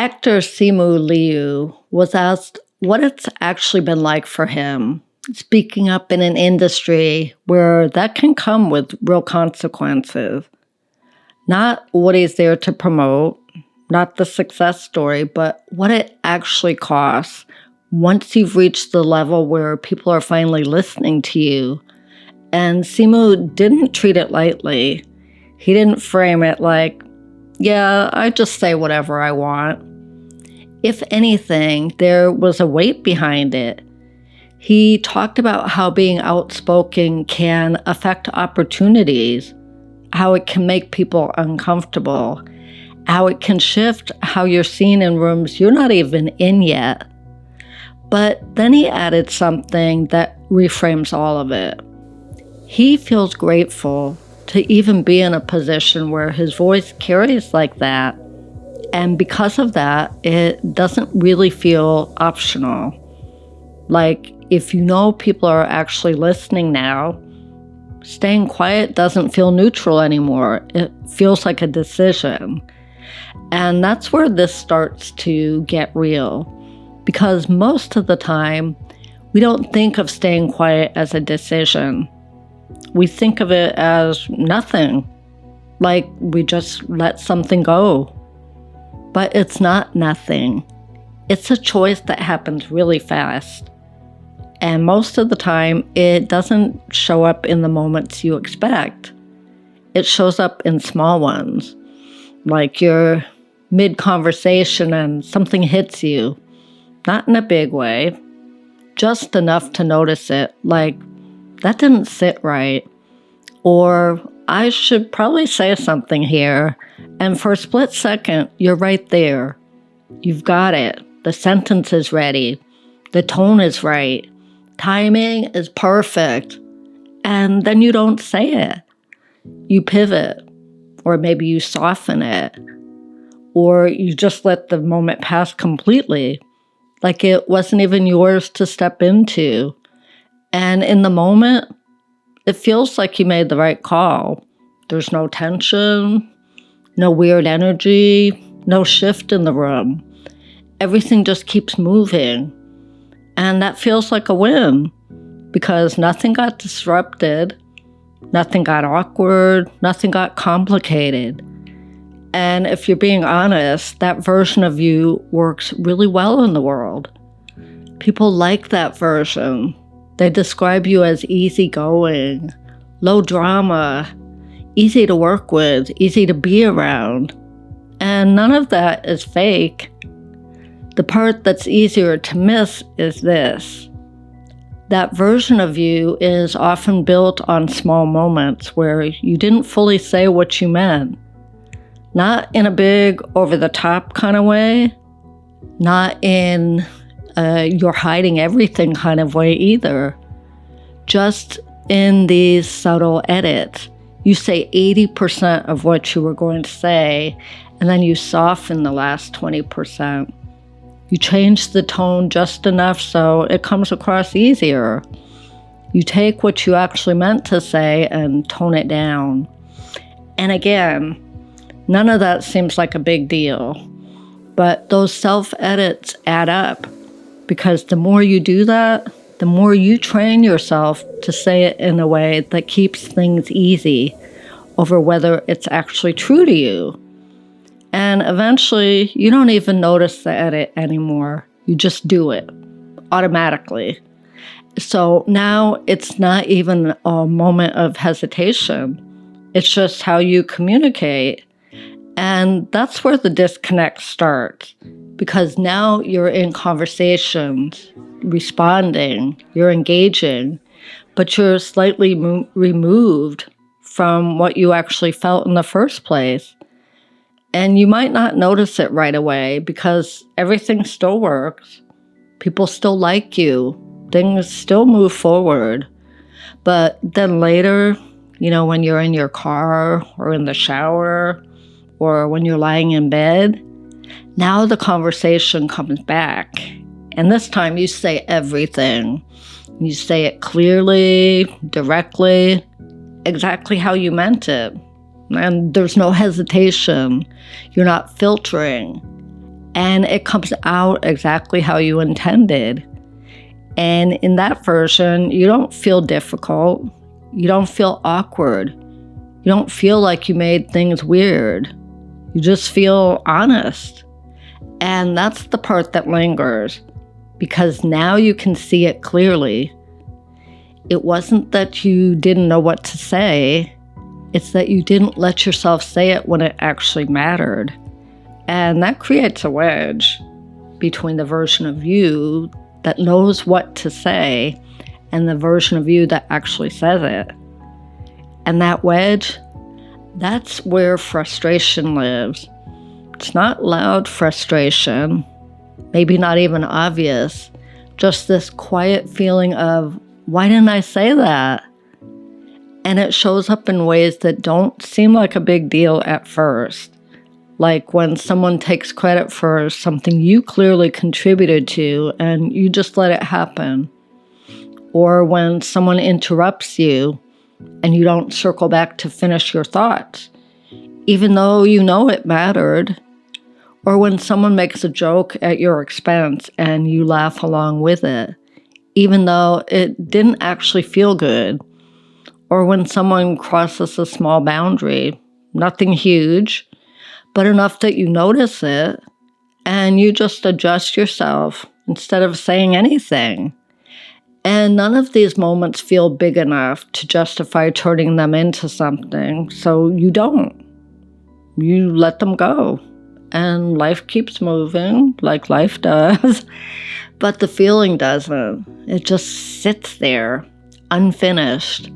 Actor Simu Liu was asked what it's actually been like for him speaking up in an industry where that can come with real consequences. Not what he's there to promote, not the success story, but what it actually costs once you've reached the level where people are finally listening to you. And Simu didn't treat it lightly. He didn't frame it like, yeah, I just say whatever I want. If anything, there was a weight behind it. He talked about how being outspoken can affect opportunities, how it can make people uncomfortable, how it can shift how you're seen in rooms you're not even in yet. But then he added something that reframes all of it. He feels grateful to even be in a position where his voice carries like that. And because of that, it doesn't really feel optional. Like, if you know people are actually listening now, staying quiet doesn't feel neutral anymore. It feels like a decision. And that's where this starts to get real. Because most of the time, we don't think of staying quiet as a decision. We think of it as nothing, like we just let something go. But it's not nothing. It's a choice that happens really fast. And most of the time, it doesn't show up in the moments you expect. It shows up in small ones, like you're mid-conversation and something hits you. Not in a big way, just enough to notice it, like, that didn't sit right. Or, I should probably say something here. And for a split second, you're right there. You've got it. The sentence is ready. The tone is right. Timing is perfect. And then you don't say it. You pivot. Or maybe you soften it. Or you just let the moment pass completely. Like it wasn't even yours to step into. And in the moment, it feels like you made the right call. There's no tension, no weird energy, no shift in the room. Everything just keeps moving. And that feels like a win because nothing got disrupted, nothing got awkward, nothing got complicated. And if you're being honest, that version of you works really well in the world. People like that version. They describe you as easygoing, low drama, easy to work with, easy to be around. And none of that is fake. The part that's easier to miss is this. That version of you is often built on small moments where you didn't fully say what you meant. Not in a big, over-the-top kind of way. Not in you're hiding everything kind of way either. Just in these subtle edits. You say 80% of what you were going to say, and then you soften the last 20%. You change the tone just enough so it comes across easier. You take what you actually meant to say and tone it down. And again, none of that seems like a big deal. But those self-edits add up. Because the more you do that, the more you train yourself to say it in a way that keeps things easy over whether it's actually true to you. And eventually, you don't even notice the edit anymore. You just do it automatically. So now it's not even a moment of hesitation. It's just how you communicate. And that's where the disconnect starts. Because now you're in conversations, responding, you're engaging, but you're slightly removed from what you actually felt in the first place. And you might not notice it right away because everything still works. People still like you. Things still move forward. But then later, when you're in your car or in the shower or when you're lying in bed, now the conversation comes back. And this time you say everything. You say it clearly, directly, exactly how you meant it. And there's no hesitation. You're not filtering. and it comes out exactly how you intended. And in that version, you don't feel difficult. You don't feel awkward. You don't feel like you made things weird. You just feel honest. And that's the part that lingers, because now you can see it clearly. It wasn't that you didn't know what to say. It's that you didn't let yourself say it when it actually mattered. And that creates a wedge between the version of you that knows what to say and the version of you that actually says it. And that wedge, that's where frustration lives. It's not loud frustration, maybe not even obvious, just this quiet feeling of, why didn't I say that? And it shows up in ways that don't seem like a big deal at first. Like when someone takes credit for something you clearly contributed to and you just let it happen. Or when someone interrupts you and you don't circle back to finish your thoughts, even though you know it mattered. Or when someone makes a joke at your expense and you laugh along with it, even though it didn't actually feel good. Or when someone crosses a small boundary, nothing huge, but enough that you notice it and you just adjust yourself instead of saying anything. And none of these moments feel big enough to justify turning them into something, so you don't. You let them go. And life keeps moving like life does, but the feeling doesn't. It just sits there, unfinished.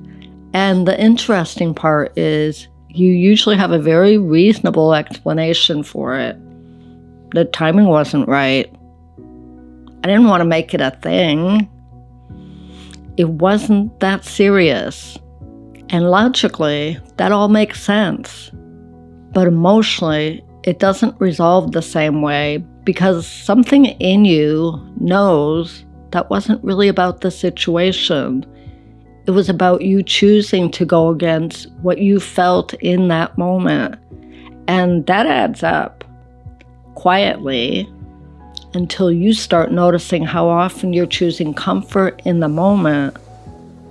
And the interesting part is you usually have a very reasonable explanation for it. The timing wasn't right. I didn't want to make it a thing. It wasn't that serious. And logically, that all makes sense. But emotionally, it doesn't resolve the same way because something in you knows that wasn't really about the situation. It was about you choosing to go against what you felt in that moment. And that adds up quietly until you start noticing how often you're choosing comfort in the moment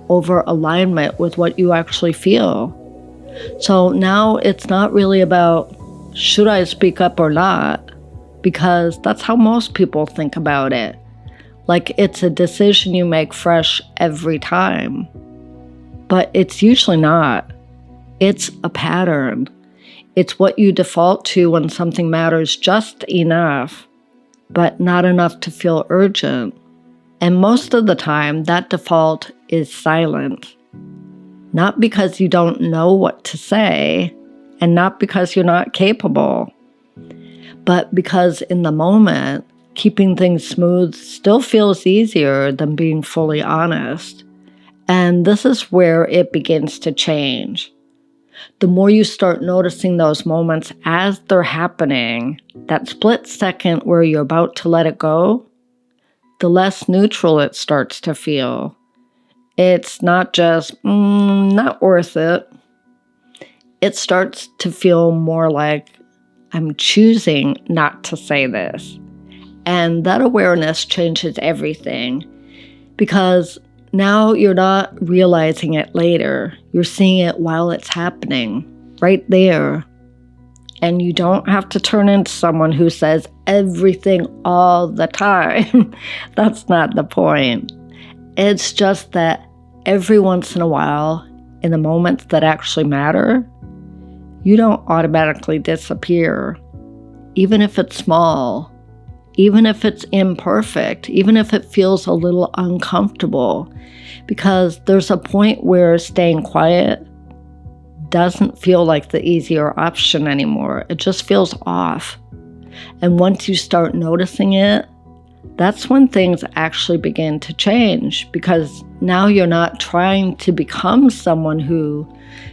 over alignment with what you actually feel. So now it's not really about, should I speak up or not? Because that's how most people think about it. Like it's a decision you make fresh every time. But it's usually not. It's a pattern. It's what you default to when something matters just enough, but not enough to feel urgent. And most of the time, that default is silent. Not because you don't know what to say, and not because you're not capable, but because in the moment, keeping things smooth still feels easier than being fully honest. And this is where it begins to change. The more you start noticing those moments as they're happening, that split second where you're about to let it go, the less neutral it starts to feel. It's not just, not worth it. It starts to feel more like, I'm choosing not to say this. And that awareness changes everything because now you're not realizing it later. You're seeing it while it's happening, right there. And you don't have to turn into someone who says everything all the time. That's not the point. It's just that every once in a while, in the moments that actually matter, you don't automatically disappear. Even if it's small, even if it's imperfect, even if it feels a little uncomfortable, because there's a point where staying quiet doesn't feel like the easier option anymore. It just feels off. And once you start noticing it, that's when things actually begin to change, because now you're not trying to become someone who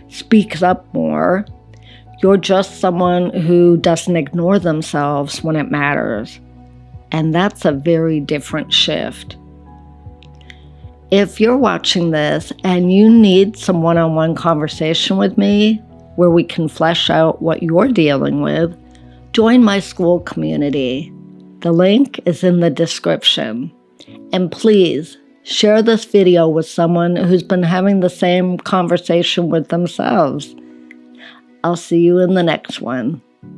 speaks up more. You're just someone who doesn't ignore themselves when it matters. And that's a very different shift. If you're watching this and you need some one-on-one conversation with me where we can flesh out what you're dealing with, join my school community. The link is in the description. And please share this video with someone who's been having the same conversation with themselves. I'll see you in the next one.